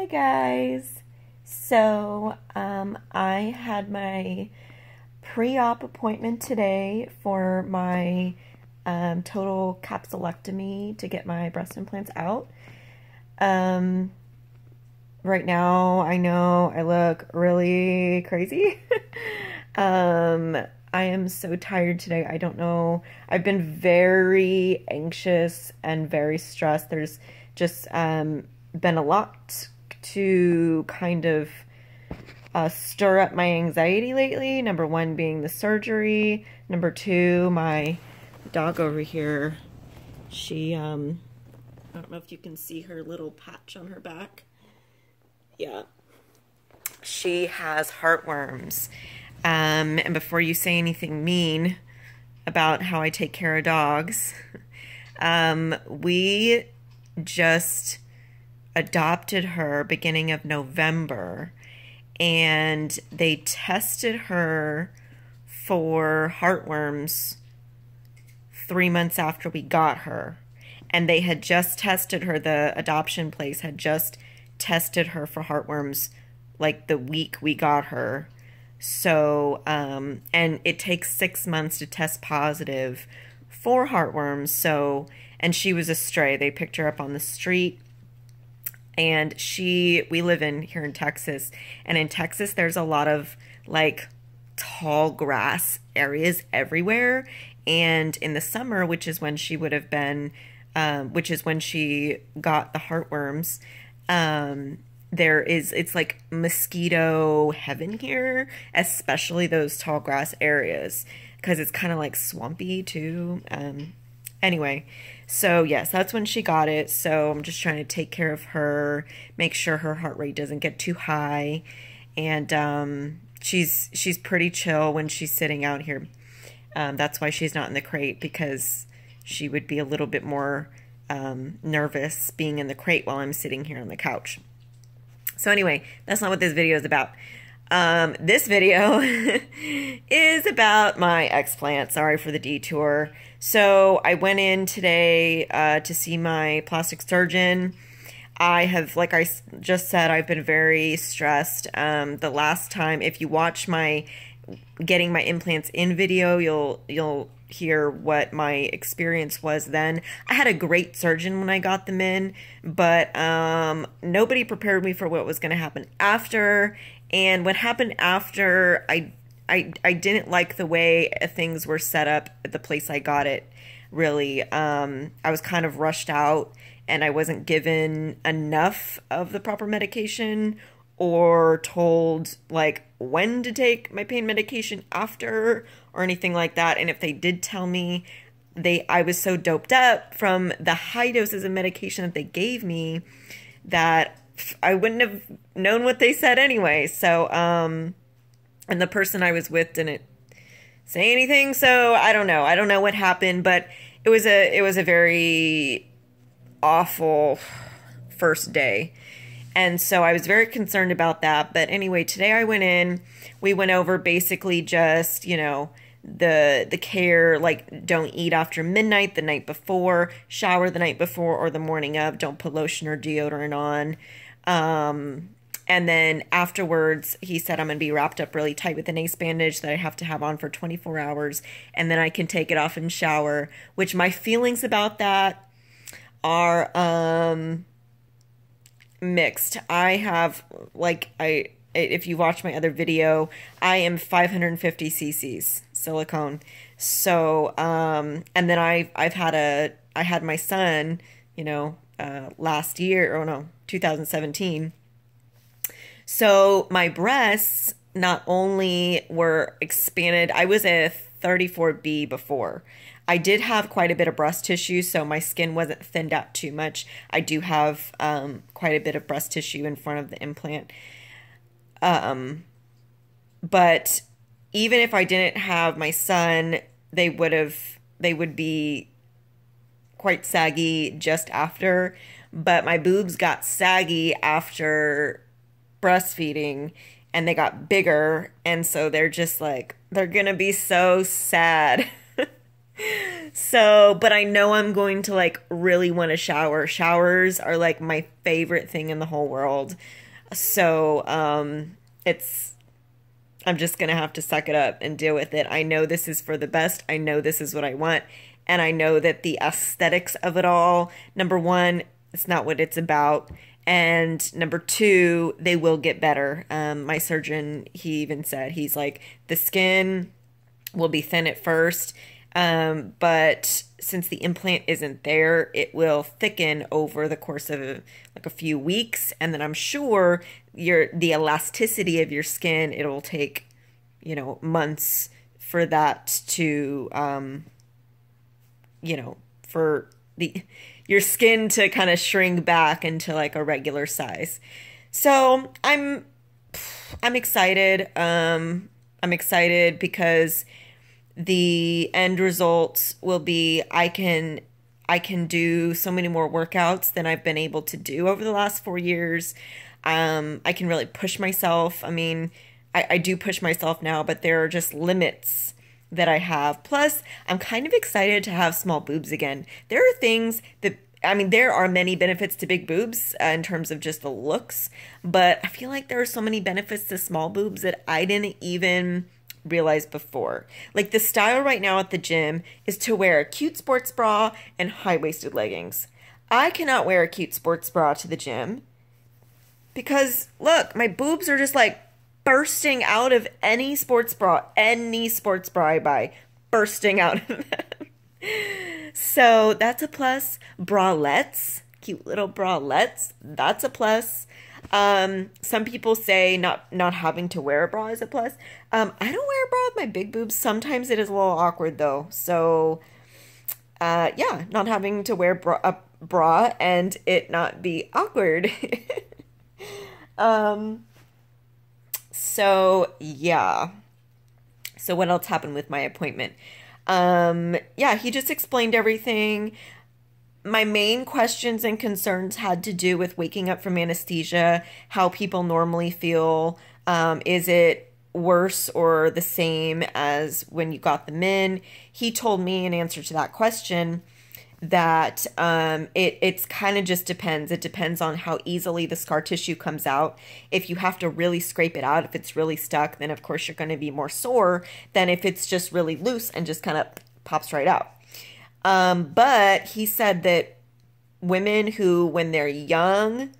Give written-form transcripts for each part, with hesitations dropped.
Hi guys. I had my pre-op appointment today for my total capsulectomy to get my breast implants out. Um, right now, I know I look really crazy. um, I am so tired today. I don't know. I've been very anxious and very stressed. There's just been a lot to kind of stir up my anxiety lately. Number one being the surgery. Number two, my dog over here. She, I don't know if you can see her little patch on her back. Yeah. She has heartworms. And before you say anything mean about how I take care of dogs, we just adopted her beginning of November, and they tested her for heartworms 3 months after we got her. And they had just tested her, the adoption place had just tested her for heartworms like the week we got her. So, and it takes 6 months to test positive for heartworms. So, and she was a stray. They picked her up on the street. And we live here in Texas. And in Texas, there's a lot of like tall grass areas everywhere. And in the summer, which is when she would have been, which is when she got the heartworms, it's like mosquito heaven here, especially those tall grass areas, because it's kind of like swampy too. Anyway, so yes, that's when she got it. So I'm just trying to take care of her, make sure her heart rate doesn't get too high. And she's pretty chill when she's sitting out here. That's why she's not in the crate, because she would be a little bit more nervous being in the crate while I'm sitting here on the couch. So anyway, that's not what this video is about. This video is about my explant. Sorry for the detour. So I went in today to see my plastic surgeon. I have, like I just said, I've been very stressed. The last time, if you watch my getting my implants in video, you'll hear what my experience was then. I had a great surgeon when I got them in, but nobody prepared me for what was going to happen after. And what happened after, I didn't like the way things were set up at the place I got it, really. I was kind of rushed out, and I wasn't given enough of the proper medication or told like when to take my pain medication after or anything like that. And if they did tell me, I was so doped up from the high doses of medication that they gave me that I wouldn't have known what they said anyway. So, and the person I was with didn't say anything. So I don't know. I don't know what happened, but it was a very awful first day. And so I was very concerned about that. But anyway, today I went in, we went over basically just, you know, the care, like don't eat after midnight the night before, shower the night before or the morning of, don't put lotion or deodorant on. And then afterwards, he said I'm going to be wrapped up really tight with an ace bandage that I have to have on for 24 hours. And then I can take it off and shower, which my feelings about that are mixed. I have, like, if you watch my other video, I am 550 cc's silicone. So, and then I had my son, you know, last year, or no, 2017. So my breasts not only were expanded, I was a 34B before. I did have quite a bit of breast tissue, so my skin wasn't thinned out too much. I do have quite a bit of breast tissue in front of the implant. But even if I didn't have my son, they would be quite saggy just after. But my boobs got saggy after breastfeeding, and they got bigger, and so they're just like, they're gonna be so sad. So, but I know I'm going to like really want to shower. Showers are like my favorite thing in the whole world. So, it's I'm just gonna have to suck it up and deal with it. I know this is for the best. I know this is what I want. And I know that the aesthetics of it all, number one, it's not what it's about. And number two, they will get better. My surgeon, he even said, he's like, the skin will be thin at first, but since the implant isn't there, it will thicken over the course of like a few weeks, and then I'm sure the elasticity of your skin, it'll take, months for that to for the your skin to kind of shrink back into like a regular size. So I'm excited. I'm excited because the end result will be I can do so many more workouts than I've been able to do over the last 4 years. I can really push myself. I mean, I do push myself now, but there are just limits that I have. Plus, I'm kind of excited to have small boobs again. There are things that, I mean, there are many benefits to big boobs in terms of just the looks, but I feel like there are so many benefits to small boobs that I didn't even realize before. Like the style right now at the gym is to wear a cute sports bra and high-waisted leggings. I cannot wear a cute sports bra to the gym because look, my boobs are just like bursting out of any sports bra I buy, bursting out of them. So that's a plus. Bralettes, cute little bralettes, that's a plus. Some people say not having to wear a bra is a plus. I don't wear a bra with my big boobs. Sometimes it is a little awkward though. So, yeah, not having to wear a bra and it not be awkward. So yeah. So what else happened with my appointment? Yeah, he just explained everything. My main questions and concerns had to do with waking up from anesthesia, how people normally feel. Is it worse or the same as when you got them in? He told me in answer to that question that it's kind of just depends. It depends on how easily the scar tissue comes out. If you have to really scrape it out, if it's really stuck, then of course you're going to be more sore than if it's just really loose and just kind of pops right out. But he said that women who, when they're young,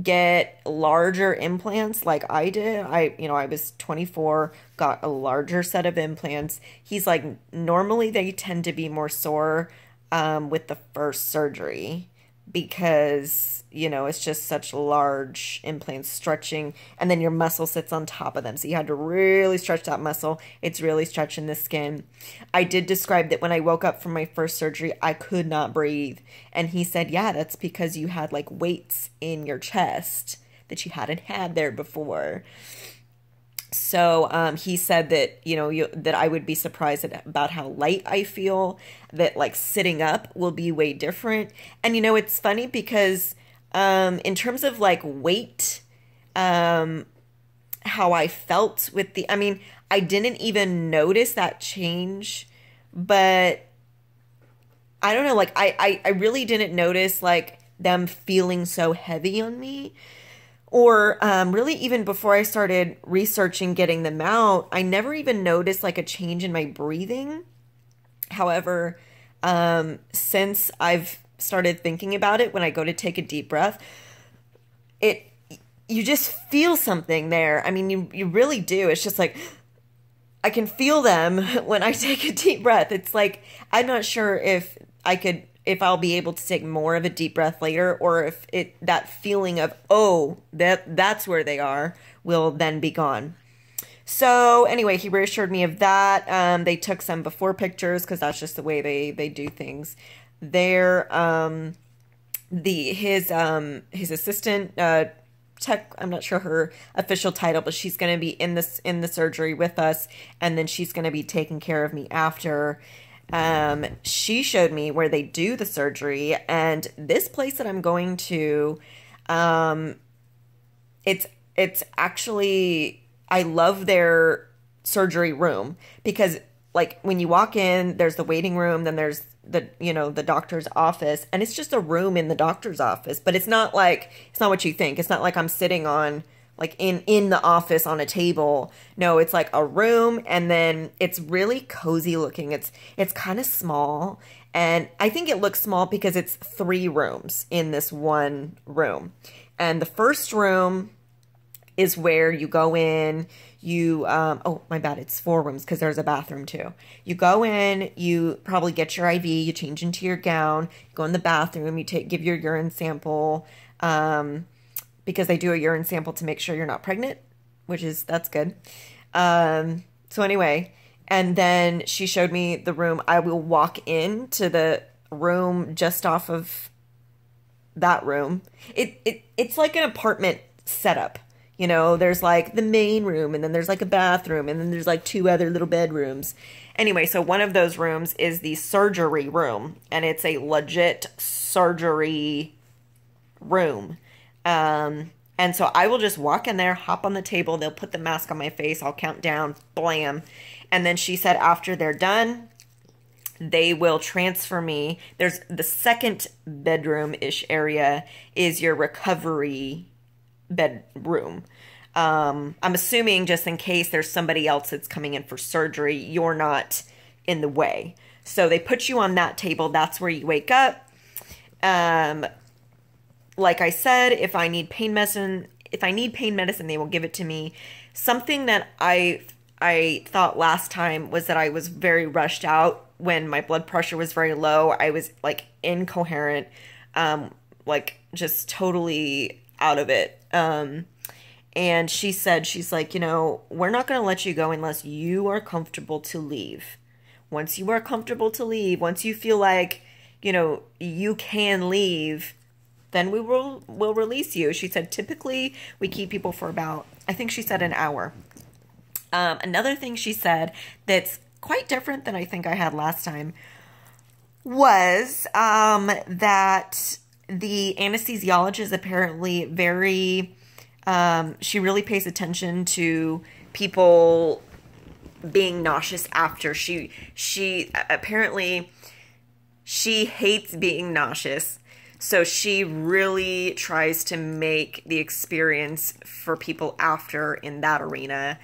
get larger implants like I did. I was 24, got a larger set of implants. He's like, normally they tend to be more sore with the first surgery because, it's just such large implants stretching and then your muscle sits on top of them. So you had to really stretch that muscle. It's really stretching the skin. I did describe that when I woke up from my first surgery, I could not breathe. And he said, yeah, that's because you had like weights in your chest that you hadn't had there before. So he said that, that I would be surprised about how light I feel, that like sitting up will be way different. And, it's funny because in terms of like weight, how I felt with I didn't even notice that change, but I don't know, like I really didn't notice like them feeling so heavy on me. Or really even before I started researching getting them out, I never even noticed like a change in my breathing. However, since I've started thinking about it, when I go to take a deep breath, you just feel something there. I mean, you really do. It's just like, I can feel them when I take a deep breath. It's like, I'm not sure if I'll be able to take more of a deep breath later, or if that feeling of, oh, that's where they are, will then be gone. So anyway, he reassured me of that. They took some before pictures because that's just the way they do things. His assistant, tech, I'm not sure her official title, but she's going to be in the surgery with us, and then she's going to be taking care of me after. She showed me where they do the surgery, and this place that I'm going to, it's actually, I love their surgery room because like when you walk in, there's the waiting room, then there's the doctor's office, and it's just a room in the doctor's office, but it's not what you think. It's not like I'm sitting on like in the office on a table. No, it's like a room, and then it's really cozy looking. It's kind of small, and I think it looks small because it's 3 rooms in this one room. And the first room is where you go in, oh, my bad, it's 4 rooms because there's a bathroom too. You go in, you probably get your IV, you change into your gown, you go in the bathroom, you give your urine sample, because they do a urine sample to make sure you're not pregnant, that's good. So anyway, and then she showed me the room. I will walk into the room just off of that room. It's like an apartment setup. There's like the main room, and then there's like a bathroom, and then there's like 2 other little bedrooms. Anyway, so one of those rooms is the surgery room, and it's a legit surgery room. And so I will just walk in there, hop on the table, they'll put the mask on my face, I'll count down, blam. And then she said after they're done, they will transfer me. There's the second bedroom-ish area is your recovery bedroom. I'm assuming just in case there's somebody else that's coming in for surgery, you're not in the way. So they put you on that table. That's where you wake up. Like I said, if I need pain medicine, they will give it to me. Something that I thought last time was that I was very rushed out when my blood pressure was very low. I was like incoherent, like just totally out of it. And she said, she's like, we're not going to let you go unless you are comfortable to leave. Once you are comfortable to leave, once you feel like, you can leave, then we'll release you. She said, typically we keep people for about, I think she said an hour. Another thing she said that's quite different than I think I had last time was that the anesthesiologist is apparently very, she really pays attention to people being nauseous after. She apparently, she hates being nauseous. So she really tries to make the experience for people after in that arena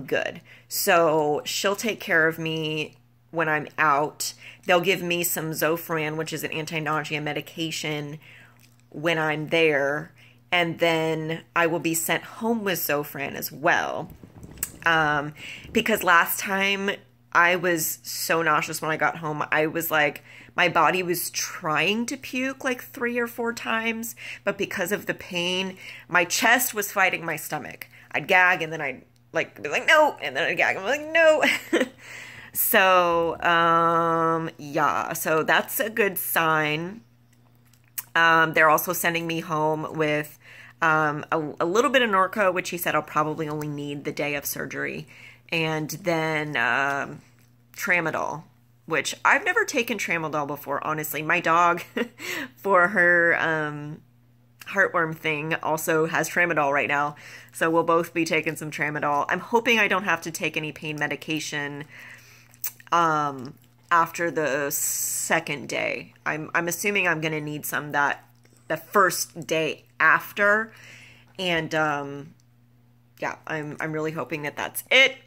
good. So she'll take care of me when I'm out. They'll give me some Zofran, which is an anti-nausea medication, when I'm there. And then I will be sent home with Zofran as well. Because last time I was so nauseous when I got home. I was like, my body was trying to puke like 3 or 4 times, but because of the pain, my chest was fighting my stomach. I'd gag, and then I'd like be like, no, and then I'd gag, I'm like, no. So, yeah, so that's a good sign. They're also sending me home with a little bit of Norco, which he said I'll probably only need the day of surgery, and then Tramadol, which I've never taken Tramadol before, honestly. My dog, for her heartworm thing, also has Tramadol right now, so we'll both be taking some Tramadol. I'm hoping I don't have to take any pain medication after the second day. I'm assuming I'm going to need some the first day after, and yeah, I'm really hoping that that's it.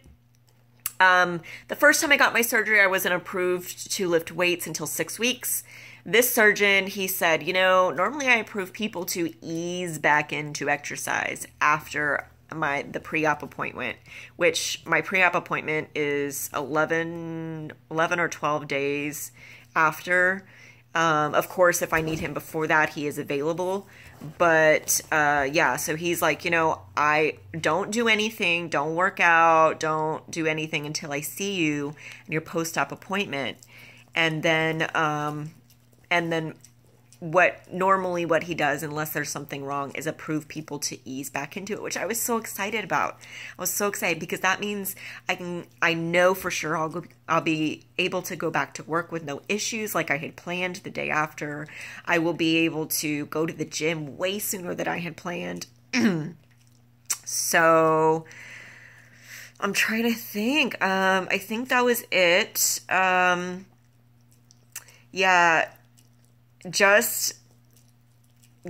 The first time I got my surgery, I wasn't approved to lift weights until 6 weeks. This surgeon, he said, normally I approve people to ease back into exercise after the pre-op appointment, which my pre-op appointment is 11 or 12 days after. Of course, if I need him before that, he is available. But yeah, so he's like, I don't do anything, don't work out, don't do anything until I see you in your post-op appointment. And then what he does, unless there's something wrong, is approve people to ease back into it, which I was so excited about. I was so excited because that means I know for sure I'll be able to go back to work with no issues like I had planned the day after. I will be able to go to the gym way sooner than I had planned. So I'm trying to think. I think that was it. Yeah, just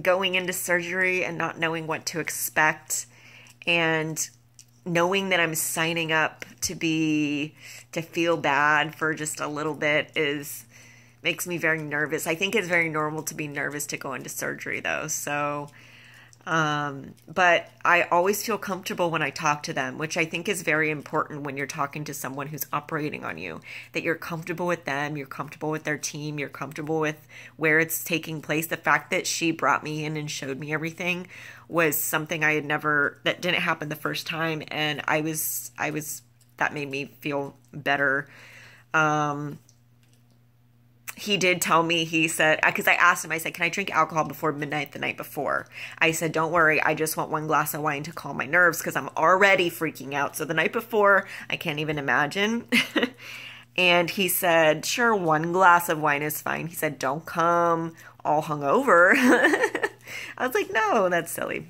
going into surgery and not knowing what to expect, and knowing that I'm signing up to feel bad for just a little bit makes me very nervous. I think it's very normal to be nervous to go into surgery though. So, but I always feel comfortable when I talk to them, which I think is very important when you're talking to someone who's operating on you, that you're comfortable with them, you're comfortable with their team, you're comfortable with where it's taking place. The fact that she brought me in and showed me everything was something that didn't happen the first time. And that made me feel better. He did tell me, he said, because I asked him, I said, can I drink alcohol before midnight the night before? I said, don't worry, I just want one glass of wine to calm my nerves because I'm already freaking out. So the night before, I can't even imagine. And he said, sure, one glass of wine is fine. He said, don't come all hungover. I was like, no, that's silly.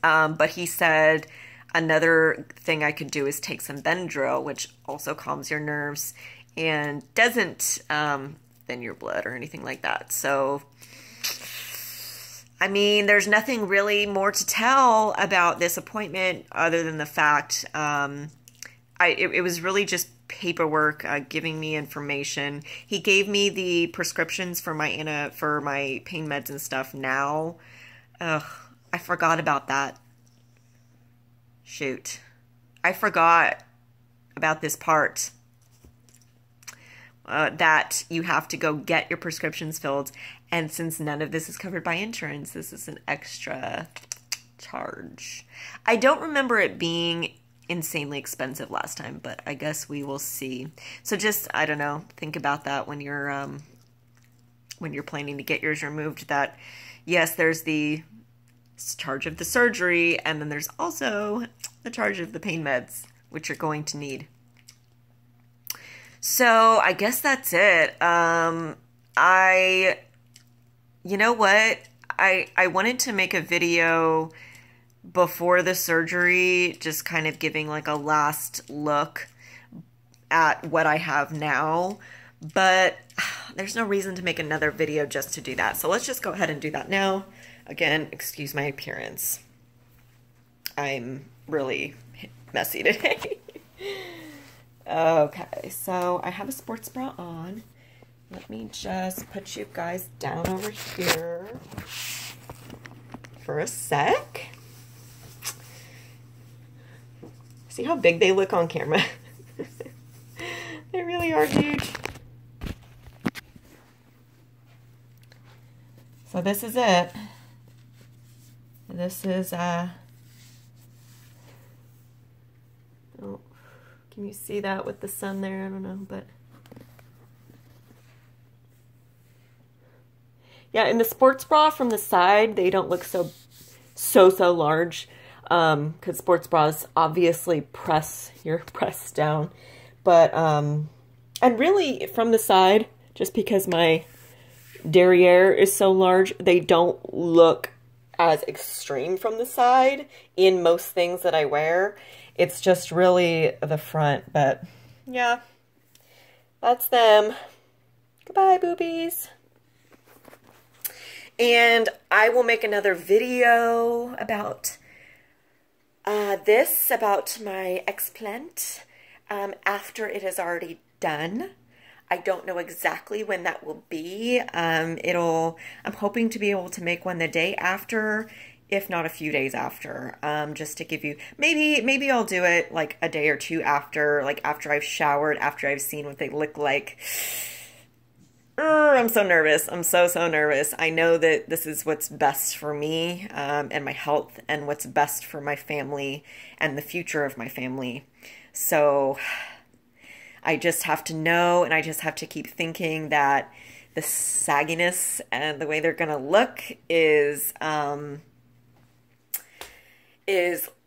But he said another thing I could do is take some Benadryl, which also calms your nerves and doesn't thin your blood or anything like that. So, I mean, there's nothing really more to tell about this appointment other than the fact it was really just paperwork, giving me information. He gave me the prescriptions for my pain meds and stuff now. Ugh, I forgot about that. Shoot. I forgot about this part. That you have to go get your prescriptions filled. And since none of this is covered by insurance, this is an extra charge. I don't remember it being insanely expensive last time, but I guess we will see. So just, I don't know, think about that when you're planning to get yours removed, that yes, there's the charge of the surgery, and then there's also the charge of the pain meds, which you're going to need. So I guess that's it. You know what? I wanted to make a video before the surgery, just kind of giving like a last look at what I have now, but there's no reason to make another video just to do that. So let's just go ahead and do that now. Again, excuse my appearance. I'm really messy today. Okay, so I have a sports bra on. Let me just put you guys down over here for a sec. See how big they look on camera? They really are huge. So this is it. This is, oh, can you see that with the sun there? I don't know, but yeah, in the sports bra from the side, they don't look so large, because sports bras obviously press down, but and really from the side, just because my derriere is so large, they don't look as extreme from the side in most things that I wear. It's just really the front, but yeah, that's them. Goodbye, boobies. And I will make another video about about my explant after it is already done. I don't know exactly when that will be. I'm hoping to be able to make one the day after, if not a few days after, just to give you, maybe I'll do it like a day or two after, like after I've showered, after I've seen what they look like. I'm so nervous. I'm so nervous. I know that this is what's best for me and my health, and what's best for my family and the future of my family. So I just have to know, and I just have to keep thinking that the sagginess and the way they're going to look is,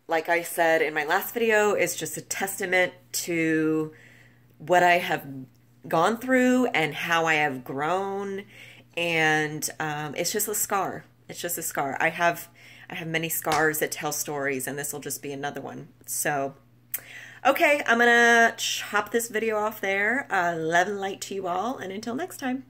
like I said in my last video, is just a testament to what I have gone through and how I have grown. And it's just a scar. It's just a scar. I have many scars that tell stories, and this will just be another one. So Okay, I'm gonna chop this video off there. Love and light to you all, and until next time.